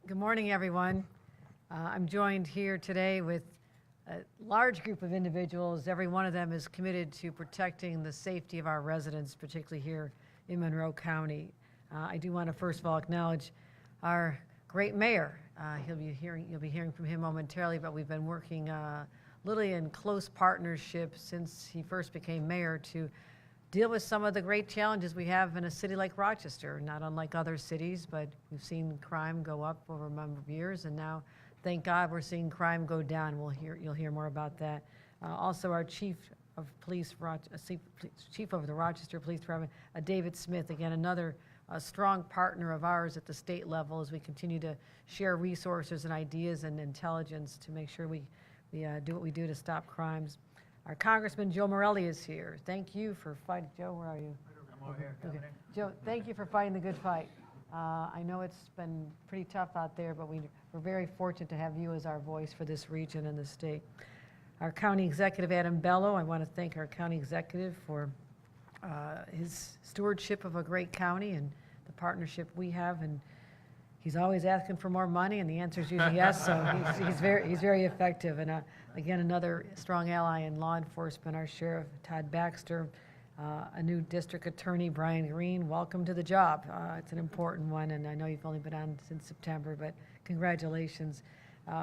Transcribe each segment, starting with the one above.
Good morning, everyone. I'm joined here today with a large group of individuals. Every one of them is committed to protecting the safety of our residents, particularly here in Monroe County. I do want to first of all acknowledge our great mayor. You'll be hearing from him momentarily, but we've been working literally in close partnership since he first became mayor to deal with some of the great challenges we have in a city like Rochester, not unlike other cities, but we've seen crime go up over a number of years, and now, thank God, we're seeing crime go down. You'll hear more about that. Also, our chief of the Rochester Police Department, David Smith, again, another strong partner of ours at the state level as we continue to share resources and ideas and intelligence to make sure we do what we do to stop crimes. Our Congressman Joe Morelli is here. Thank you for fighting. Joe, where are you? I'm over here. Okay. Joe, thank you for fighting the good fight. I know it's been pretty tough out there, but we're very fortunate to have you as our voice for this region and the state. Our County Executive, Adam Bello, I want to thank our County Executive for his stewardship of a great county and the partnership we have. And he's always asking for more money, and the answer is usually yes, so he's very effective. And again, another strong ally in law enforcement, our Sheriff Todd Baxter, a new district attorney, Brian Green. Welcome to the job. It's an important one, and I know you've only been on since September, but congratulations.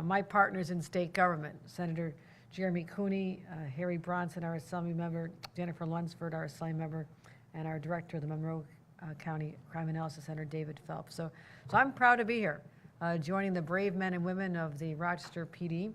My partners in state government, Senator Jeremy Cooney, Harry Bronson, our Assembly member, Jennifer Lunsford, our Assembly member, and our Director of the Monroe County Crime Analysis Center, David Phelps. So I'm proud to be here, joining the brave men and women of the Rochester PD.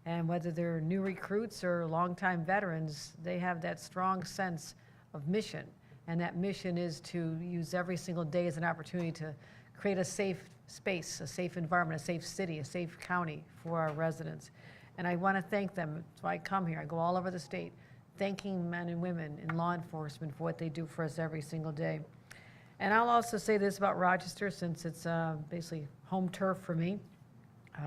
And whether they're new recruits or longtime veterans, they have that strong sense of mission. And that mission is to use every single day as an opportunity to create a safe space, a safe environment, a safe city, a safe county for our residents. And I want to thank them. That's why I come here. I go all over the state, thanking men and women in law enforcement for what they do for us every single day. And I'll also say this about Rochester, since it's basically home turf for me.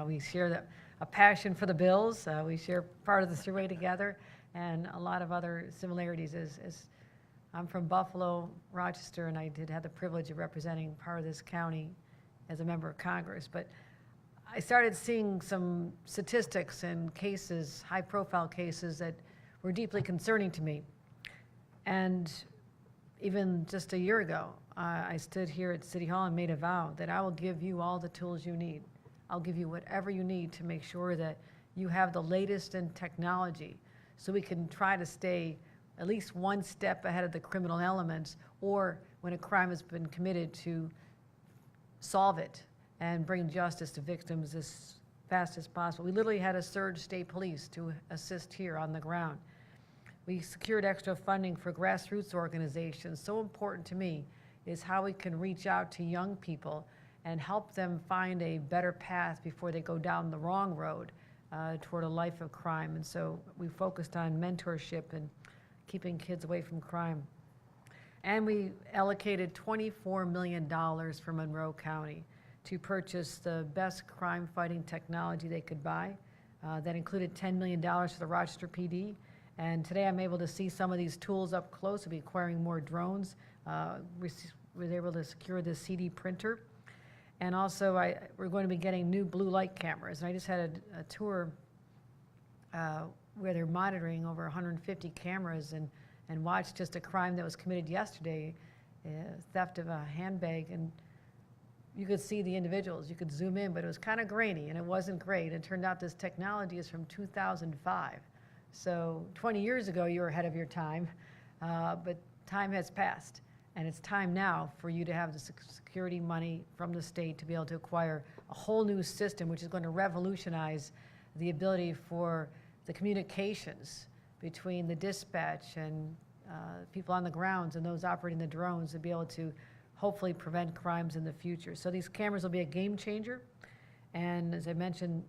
We share a passion for the Bills. We share part of the thruway together, and a lot of other similarities. As I'm from Buffalo, Rochester, and I did have the privilege of representing part of this county as a member of Congress. But I started seeing some statistics and cases, high-profile cases, that were deeply concerning to me. And even just a year ago, I stood here at City Hall and made a vow that I will give you all the tools you need. I'll give you whatever you need to make sure that you have the latest in technology so we can try to stay at least one step ahead of the criminal elements, or when a crime has been committed, to solve it and bring justice to victims as fast as possible. We literally had to surge state police to assist here on the ground. We secured extra funding for grassroots organizations. So important to me is how we can reach out to young people and help them find a better path before they go down the wrong road toward a life of crime. And so we focused on mentorship and keeping kids away from crime. And we allocated $24 million for Monroe County to purchase the best crime-fighting technology they could buy. That included $10 million for the Rochester PD. And today I'm able to see some of these tools up close. We'll be acquiring more drones. We were able to secure the CD printer. And also, we're going to be getting new blue light cameras. And I just had a tour where they're monitoring over 150 cameras and watched just a crime that was committed yesterday, theft of a handbag. And you could see the individuals. You could zoom in, but it was kind of grainy, and it wasn't great. It turned out this technology is from 2005. So 20 years ago, you were ahead of your time, but time has passed. And it's time now for you to have the security money from the state to be able to acquire a whole new system, which is going to revolutionize the ability for the communications between the dispatch and people on the grounds and those operating the drones to be able to hopefully prevent crimes in the future. So these cameras will be a game changer. And as I mentioned,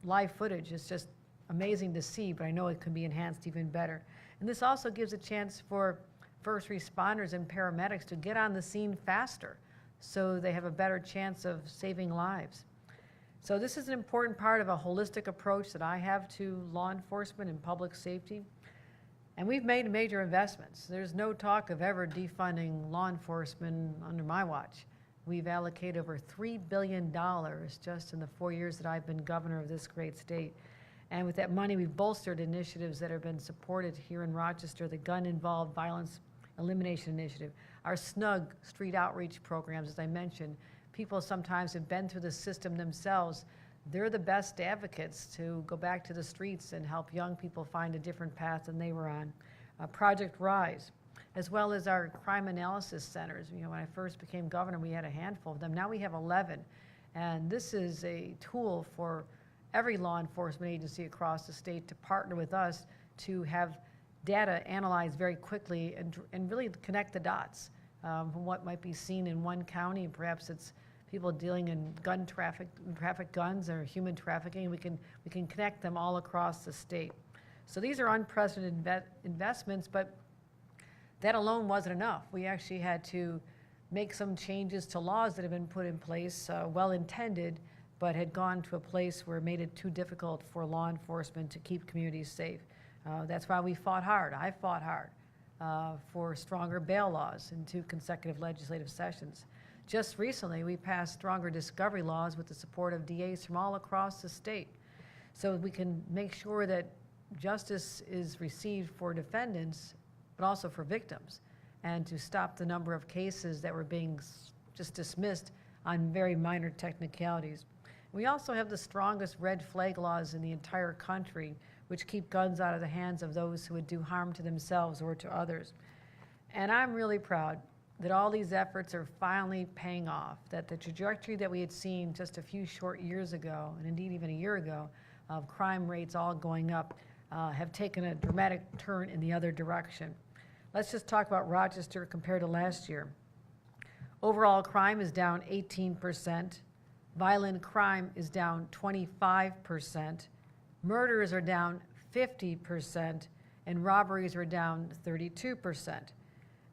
live footage is just amazing to see, but I know it can be enhanced even better. And this also gives a chance for first responders and paramedics to get on the scene faster so they have a better chance of saving lives. So this is an important part of a holistic approach that I have to law enforcement and public safety. And we've made major investments. There's no talk of ever defunding law enforcement under my watch. We've allocated over $3 billion just in the 4 years that I've been governor of this great state. And with that money, we've bolstered initiatives that have been supported here in Rochester, the Gun-Involved Violence Elimination Initiative, our SNUG street outreach programs, as I mentioned. People sometimes have been through the system themselves. They're the best advocates to go back to the streets and help young people find a different path than they were on. Project RISE, as well as our crime analysis centers. You know, when I first became governor, we had a handful of them. Now we have 11. And this is a tool for every law enforcement agency across the state to partner with us to have data analyzed very quickly and really connect the dots from what might be seen in one county, and perhaps it's people dealing in gun traffic guns or human trafficking. We can connect them all across the state. So these are unprecedented investments, but that alone wasn't enough. We actually had to make some changes to laws that have been put in place, well-intended, but had gone to a place where it made it too difficult for law enforcement to keep communities safe. That's why we fought hard. I fought hard for stronger bail laws in 2 consecutive legislative sessions. Just recently, we passed stronger discovery laws with the support of DAs from all across the state, so we can make sure that justice is received for defendants, but also for victims, and to stop the number of cases that were being just dismissed on very minor technicalities. We also have the strongest red flag laws in the entire country, which keep guns out of the hands of those who would do harm to themselves or to others. And I'm really proud that all these efforts are finally paying off, that the trajectory that we had seen just a few short years ago, and indeed even a year ago, of crime rates all going up, have taken a dramatic turn in the other direction. Let's just talk about Rochester compared to last year. Overall crime is down 18%. Violent crime is down 25%. Murders are down 50%, and robberies are down 32%.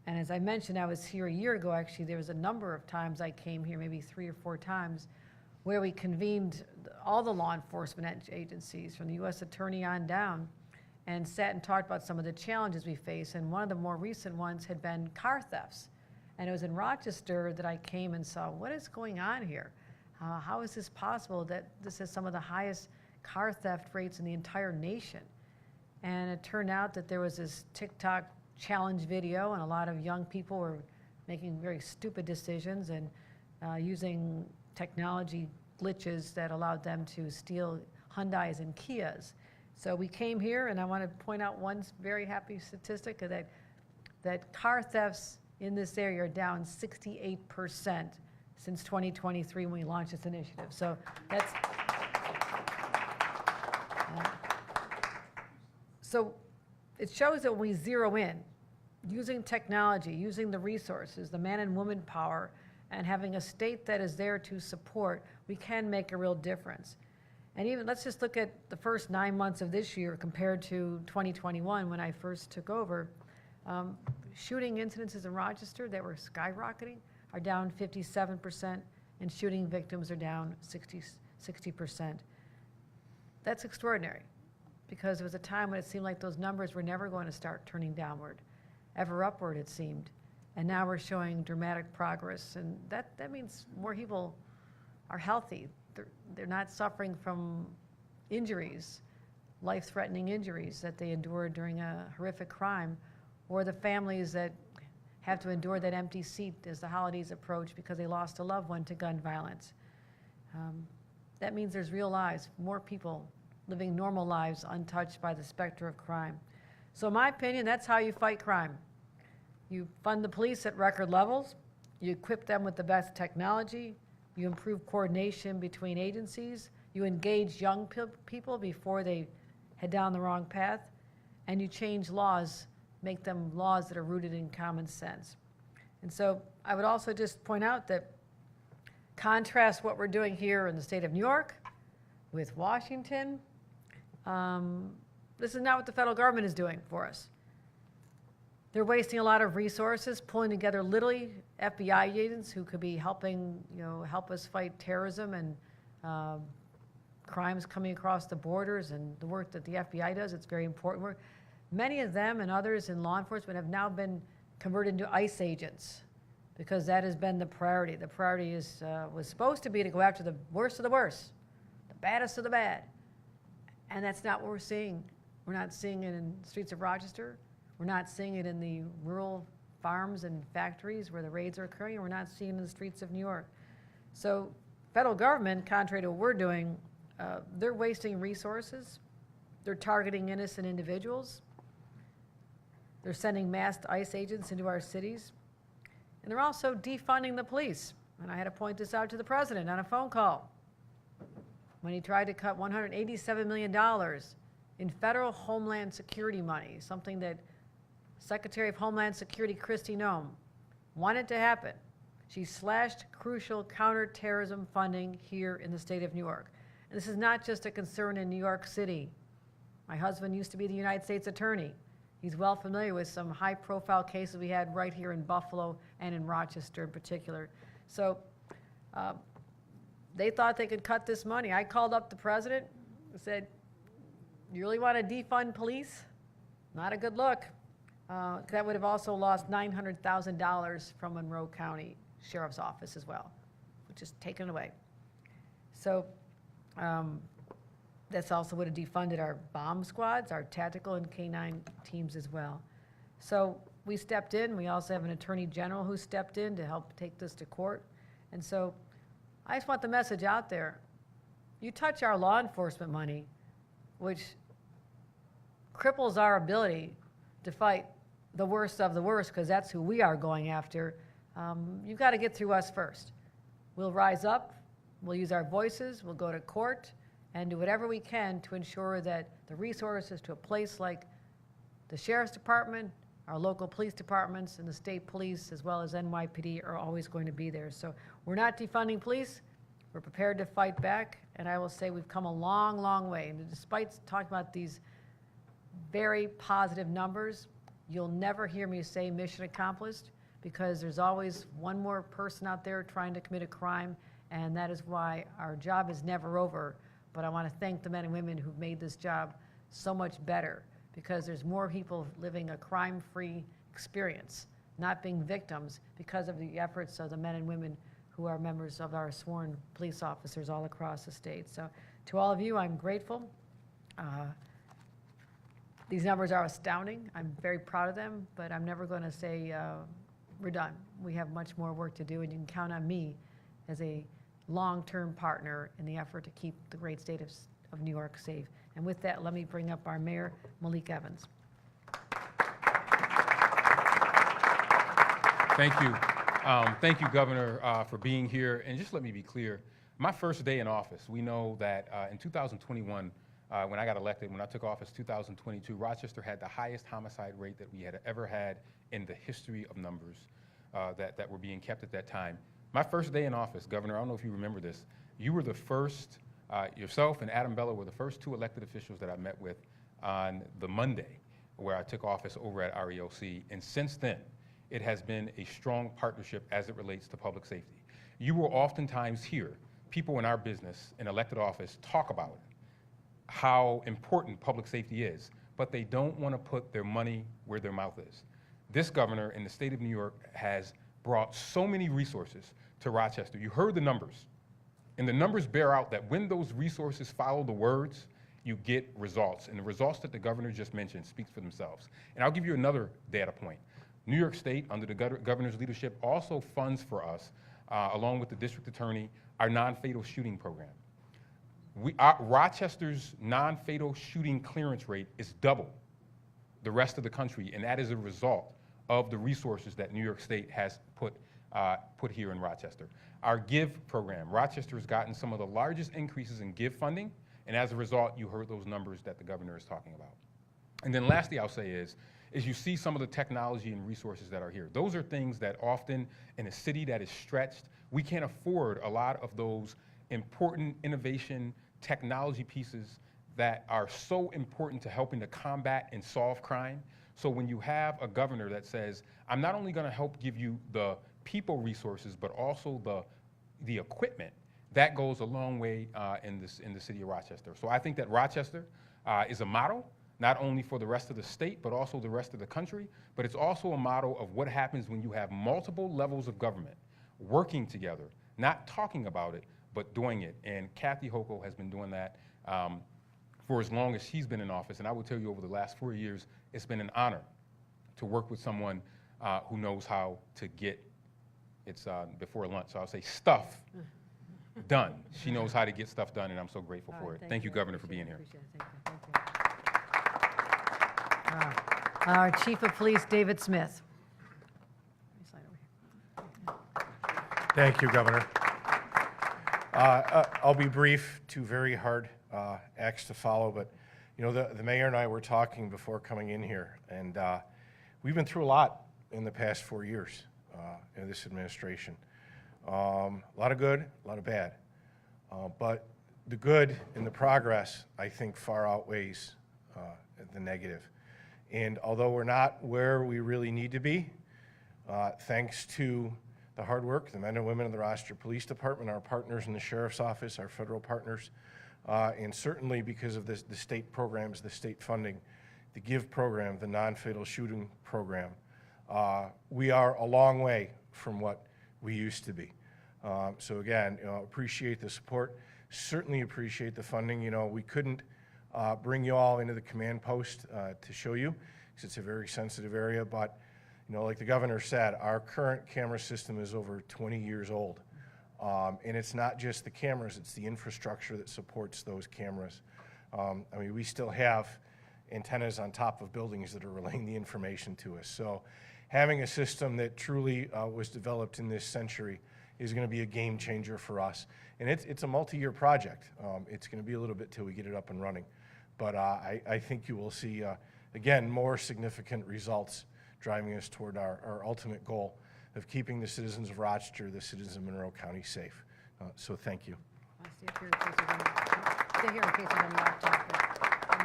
And as I mentioned, I was here a year ago. Actually, there was a number of times I came here, maybe 3 or 4 times, where we convened all the law enforcement agencies from the U.S. Attorney on down and sat and talked about some of the challenges we face. And one of the more recent ones had been car thefts. And it was in Rochester that I came and saw, what is going on here? How is this possible that this has some of the highest car theft rates in the entire nation? And it turned out that there was this TikTok challenge video, and a lot of young people were making very stupid decisions and using technology glitches that allowed them to steal Hyundais and Kias. So we came here, and I want to point out one very happy statistic that car thefts in this area are down 68% since 2023 when we launched this initiative. So that's so it shows that when we zero in, using technology, using the resources, the man and woman power, and having a state that is there to support, we can make a real difference. And even, let's just look at the first 9 months of this year compared to 2021 when I first took over. Shooting incidences in Rochester that were skyrocketing are down 57%, and shooting victims are down 60%. That's extraordinary, because it was a time when it seemed like those numbers were never going to start turning downward, ever upward it seemed. And now we're showing dramatic progress, and that means more people are healthy. They're not suffering from injuries, life-threatening injuries that they endured during a horrific crime, or the families that have to endure that empty seat as the holidays approach because they lost a loved one to gun violence. That means there's real lives, more people living normal lives untouched by the specter of crime. So in my opinion, that's how you fight crime. You fund the police at record levels, you equip them with the best technology, you improve coordination between agencies, you engage young people before they head down the wrong path, and you change laws, make them laws that are rooted in common sense. And so I would also just point out that contrast what we're doing here in the state of New York with Washington. This is not what the federal government is doing for us. They're wasting a lot of resources, pulling together literally FBI agents who could be helping, help us fight terrorism and crimes coming across the borders, and the work that the FBI does. It's very important work. Many of them and others in law enforcement have now been converted into ICE agents. because that has been the priority. The priority was supposed to be to go after the worst of the worst, the baddest of the bad. And that's not what we're seeing. We're not seeing it in the streets of Rochester. We're not seeing it in the rural farms and factories where the raids are occurring. We're not seeing it in the streets of New York. So federal government, contrary to what we're doing, they're wasting resources. They're targeting innocent individuals. They're sending masked ICE agents into our cities. And they're also defunding the police. And I had to point this out to the president on a phone call when he tried to cut $187 million in federal Homeland Security money, something that Secretary of Homeland Security Kristi Noem wanted to happen. She slashed crucial counterterrorism funding here in the state of New York. And this is not just a concern in New York City. My husband used to be the United States Attorney. He's well familiar with some high-profile cases we had right here in Buffalo and in Rochester in particular. So they thought they could cut this money. I called up the president and said, "You really want to defund police? Not a good look." That would have also lost $900,000 from Monroe County Sheriff's Office as well, which is taken away. So that's also would have defunded our bomb squads, our tactical and K-9 teams as well. So we stepped in. We also have an attorney general who stepped in to help take this to court. And so I just want the message out there. You touch our law enforcement money, which cripples our ability to fight the worst of the worst, because that's who we are going after. You've got to get through us first. We'll rise up. We'll use our voices. We'll go to court and do whatever we can to ensure that the resources to a place like the Sheriff's Department, our local police departments, and the state police, as well as NYPD, are always going to be there. So we're not defunding police. We're prepared to fight back. And I will say we've come a long, long way. And despite talking about these very positive numbers, you'll never hear me say mission accomplished, because there's always one more person out there trying to commit a crime, and that is why our job is never over. But I want to thank the men and women who've made this job so much better, because there's more people living a crime-free experience, not being victims, because of the efforts of the men and women who are members of our sworn police officers all across the state. So to all of you, I'm grateful. These numbers are astounding. I'm very proud of them, but I'm never going to say we're done. We have much more work to do, and you can count on me as a long-term partner in the effort to keep the great state of New York safe. And with that, let me bring up our Mayor, Malik Evans. Thank you. Thank you, Governor, for being here. And just let me be clear, my first day in office, we know that in 2021, when I got elected, when I took office 2022, Rochester had the highest homicide rate that we had ever had in the history of numbers that were being kept at that time. My first day in office, Governor, I don't know if you remember this, you were the first, yourself and Adam Bello were the first two elected officials that I met with on the Monday where I took office over at REOC. And since then, it has been a strong partnership as it relates to public safety. You will oftentimes hear people in our business in elected office talk about how important public safety is, but they don't want to put their money where their mouth is. This governor in the state of New York has brought so many resources to Rochester. You heard the numbers, and the numbers bear out that when those resources follow the words, you get results. And the results that the governor just mentioned speaks for themselves. And I'll give you another data point. New York State, under the governor's leadership, also funds for us, along with the district attorney, our non-fatal shooting program. Rochester's non-fatal shooting clearance rate is double the rest of the country, and that is a result of the resources that New York State has put here in Rochester. Our GIVE program, Rochester has gotten some of the largest increases in GIVE funding, and as a result, you heard those numbers that the governor is talking about. And then lastly, I'll say is you see some of the technology and resources that are here. Those are things that often in a city that is stretched, we can't afford a lot of those important innovation technology pieces that are so important to helping to combat and solve crime. So when you have a governor that says, I'm not only going to help give you the people resources, but also the equipment, that goes a long way in the city of Rochester. So I think that Rochester is a model. not only for the rest of the state, but also the rest of the country. But it's also a model of what happens when you have multiple levels of government working together, not talking about it, but doing it. And Kathy Hochul has been doing that for as long as she's been in office. And I will tell you, over the last 4 years, it's been an honor to work with someone who knows how to get, it's before lunch, so I'll say stuff done. She knows how to get stuff done, and I'm so grateful All for right, it. Thank you, Governor, for being here. Appreciate it. Thank you. Our Chief of Police, David Smith. Thank you, Governor. I'll be brief, two very hard acts to follow, but you know, the mayor and I were talking before coming in here, and we've been through a lot in the past 4 years in this administration. A lot of good, a lot of bad, but the good and the progress, I think, far outweighs the negative. And although we're not where we really need to be, thanks to the hard work, the men and women of the Rochester Police Department, our partners in the Sheriff's Office, our federal partners, and certainly because of the state programs, the state funding, the GIVE program, the non-fatal shooting program, we are a long way from what we used to be. So again, you know, appreciate the support, certainly appreciate the funding. You know, we couldn't bring you all into the command post to show you, because it's a very sensitive area, but you know, like the governor said, our current camera system is over 20 years old. And it's not just the cameras, it's the infrastructure that supports those cameras. I mean, we still have antennas on top of buildings that are relaying the information to us. So having a system that truly was developed in this century is going to be a game changer for us. And it's a multi-year project. It's going to be a little bit till we get it up and running. But I think you will see, again, more significant results driving us toward our ultimate goal of keeping the citizens of Rochester, the citizens of Monroe County safe. So thank you. I'll stay here in case there's any, stay here in case there's any off topic.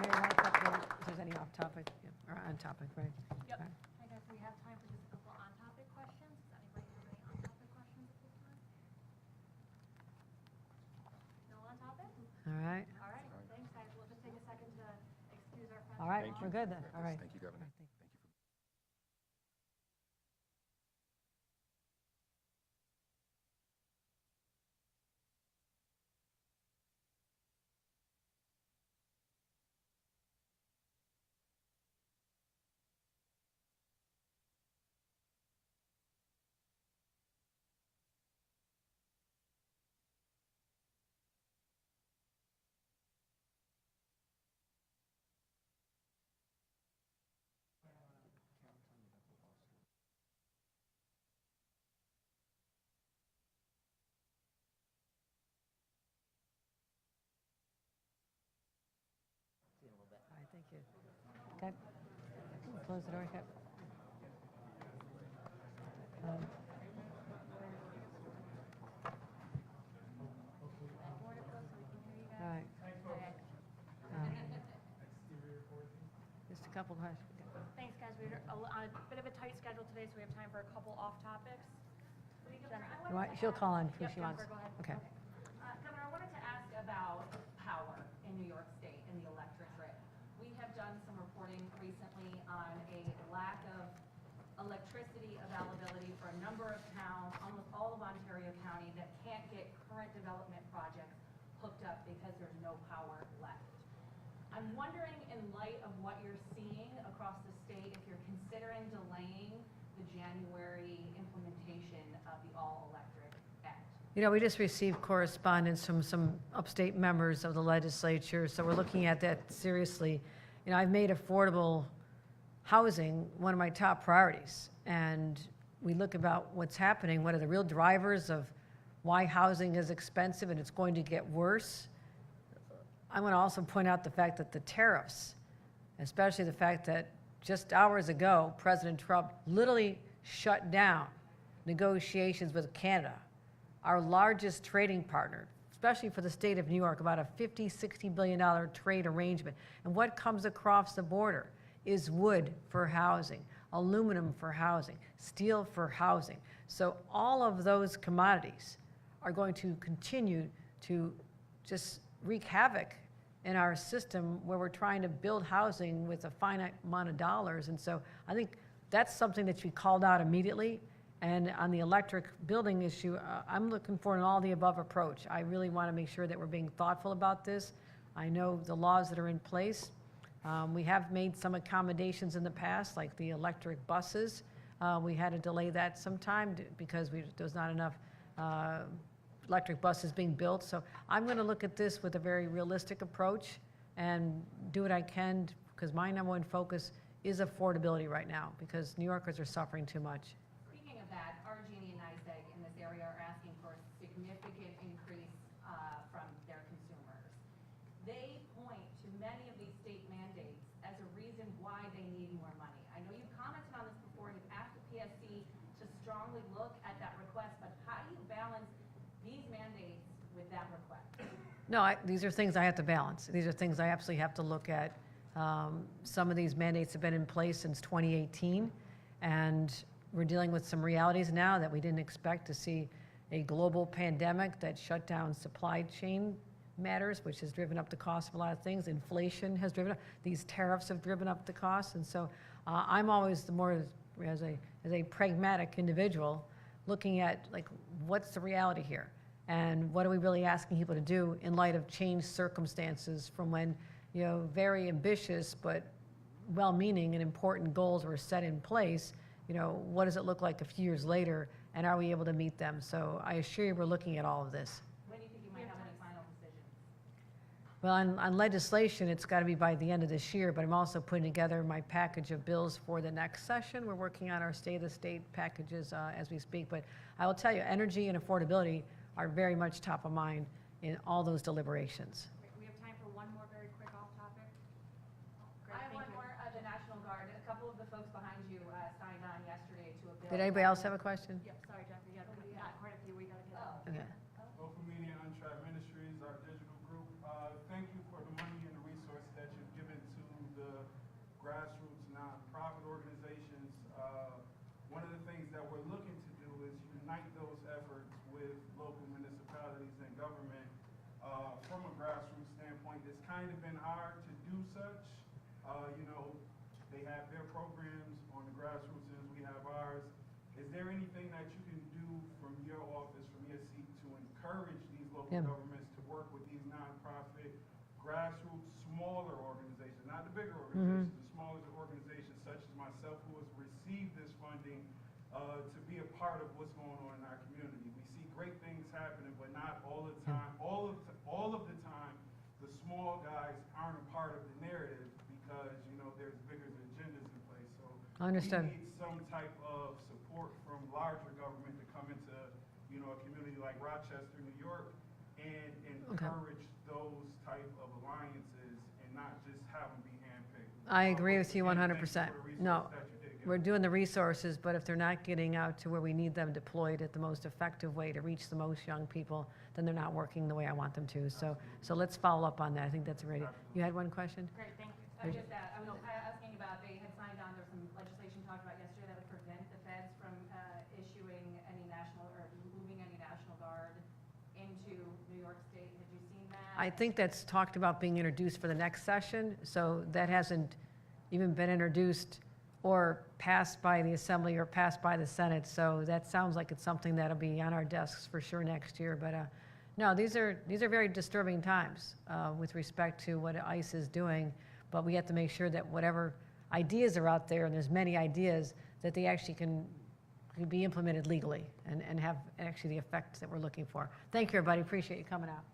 Mayor, want to cut if there's any off topic, yeah, or on topic, right? Yep. All right. I guess we have time for just a couple on-topic questions. Does anybody have any on-topic questions at this time? No on-topic? All right, All right, thanks, guys. We'll just take a second to excuse our friends. all right, Thank you. we're good then, all right. Thank you, Governor. All right, thank you. Thank you. All right, thank you. Okay. Close the door, okay. All right. Just a couple questions. Thanks, guys. We're on a bit of a tight schedule today, so we have time for a couple off-topics. She'll call on who Yep, she wants. Jennifer, go ahead. Okay. Governor, I wanted to ask about power in New York State and the electric grid. We have done some reporting recently on a lack of electricity availability for a number of towns, almost all of Ontario County, that can't get current development projects hooked up because there's no power left. I'm wondering, in light of what you're seeing across the state, if you're considering delaying the January implementation of the All-Electric Act. You know, we just received correspondence from some upstate members of the legislature, so we're looking at that seriously. You know, I've made affordable housing one of my top priorities, and we look about what's happening, what are the real drivers of why housing is expensive and it's going to get worse. I want to also point out the fact that the tariffs, especially the fact that just hours ago, President Trump literally shut down negotiations with Canada, our largest trading partner, especially for the state of New York, about a $50–60 billion trade arrangement. And what comes across the border is wood for housing, aluminum for housing, steel for housing. So all of those commodities are going to continue to just wreak havoc in our system where we're trying to build housing with a finite amount of dollars. And so I think that's something that should be called out immediately. And on the electric building issue, I'm looking for an all-the-above approach. I really want to make sure that we're being thoughtful about this. I know the laws that are in place. We have made some accommodations in the past, like the electric buses. We had to delay that sometime because there was not enough electric buses being built. So I'm going to look at this with a very realistic approach and do what I can, because my number one focus is affordability right now, because New Yorkers are suffering too much. Speaking of that, RG&E and NYSEG in this area are asking for a significant increase from their consumers. They point to many of these state mandates as a reason why they need more money. I know you've commented on this before, and you've asked the PSC to strongly look at that request, but how do you balance these mandates with that request? No, these are things I have to balance. These are things I absolutely have to look at. Some of these mandates have been in place since 2018, and we're dealing with some realities now that we didn't expect to see a global pandemic that shut down supply chain matters, which has driven up the cost of a lot of things. Inflation has driven up, these tariffs have driven up the cost. And so I'm always the more, as a pragmatic individual, looking at like, what's the reality here? And what are we really asking people to do in light of changed circumstances from when, you know, very ambitious but well-meaning and important goals were set in place? You know, what does it look like a few years later, and are we able to meet them? So I assure you we're looking at all of this. When do you think you might have any final decisions? Well, on legislation, it's got to be by the end of this year, but I'm also putting together my package of bills for the next session. We're working on our state-of-the-state packages as we speak. But I will tell you, energy and affordability are very much top of mind in all those deliberations. We have time for one more very quick off-topic. Great, I have thank one you. more, the National Guard. A couple of the folks behind you signed on yesterday to a bill. Did anybody else have a question? Yep, sorry, Jeffrey, yeah, not quite a few, we gotta get out. Okay. Local Media and Untrapped Ministries, our digital group. Thank you for the money and the resources that you've given to the grassroots nonprofit organizations. One of the things that we're looking to do is unite those efforts with local municipalities and government. From a grassroots standpoint, it's kind of been hard to do such. You know, they have their programs on the grassroots as we have ours. Is there anything that you can do from your office, from your seat, to encourage these local governments to work with these nonprofit, grassroots, smaller organizations, not the bigger organizations, the smaller organizations such as myself who has received this funding to be a part of what's going on in our community? We see great things happening, but not all the time. All of the time, the small guys aren't a part of the narrative because, you know, there's bigger agendas in place. So Understood. we need some type of support from larger government to come into, you know, a community like Rochester, New York, and encourage those type of alliances and not just have them be handpicked. I agree with you And 100%. thank you for the No, resources that you did give we're us. doing the resources, but if they're not getting out to where we need them deployed at the most effective way to reach the most young people, then they're not working the way I want them to. So let's follow up on that. I think that's a great. You had one question? Great, thank you. I was asking about, they had signed on, there's some legislation talked about yesterday that would prevent the feds from issuing any national, or moving any National Guard into New York State. Had you seen that? I think that's talked about being introduced for the next session, so that hasn't even been introduced or passed by the Assembly or passed by the Senate, so that sounds like it's something that'll be on our desks for sure next year. But no, these are very disturbing times with respect to what ICE is doing, but we have to make sure that whatever ideas are out there, and there's many ideas, that they actually can be implemented legally and have actually the effect that we're looking for. Thank you, everybody. Appreciate you coming out.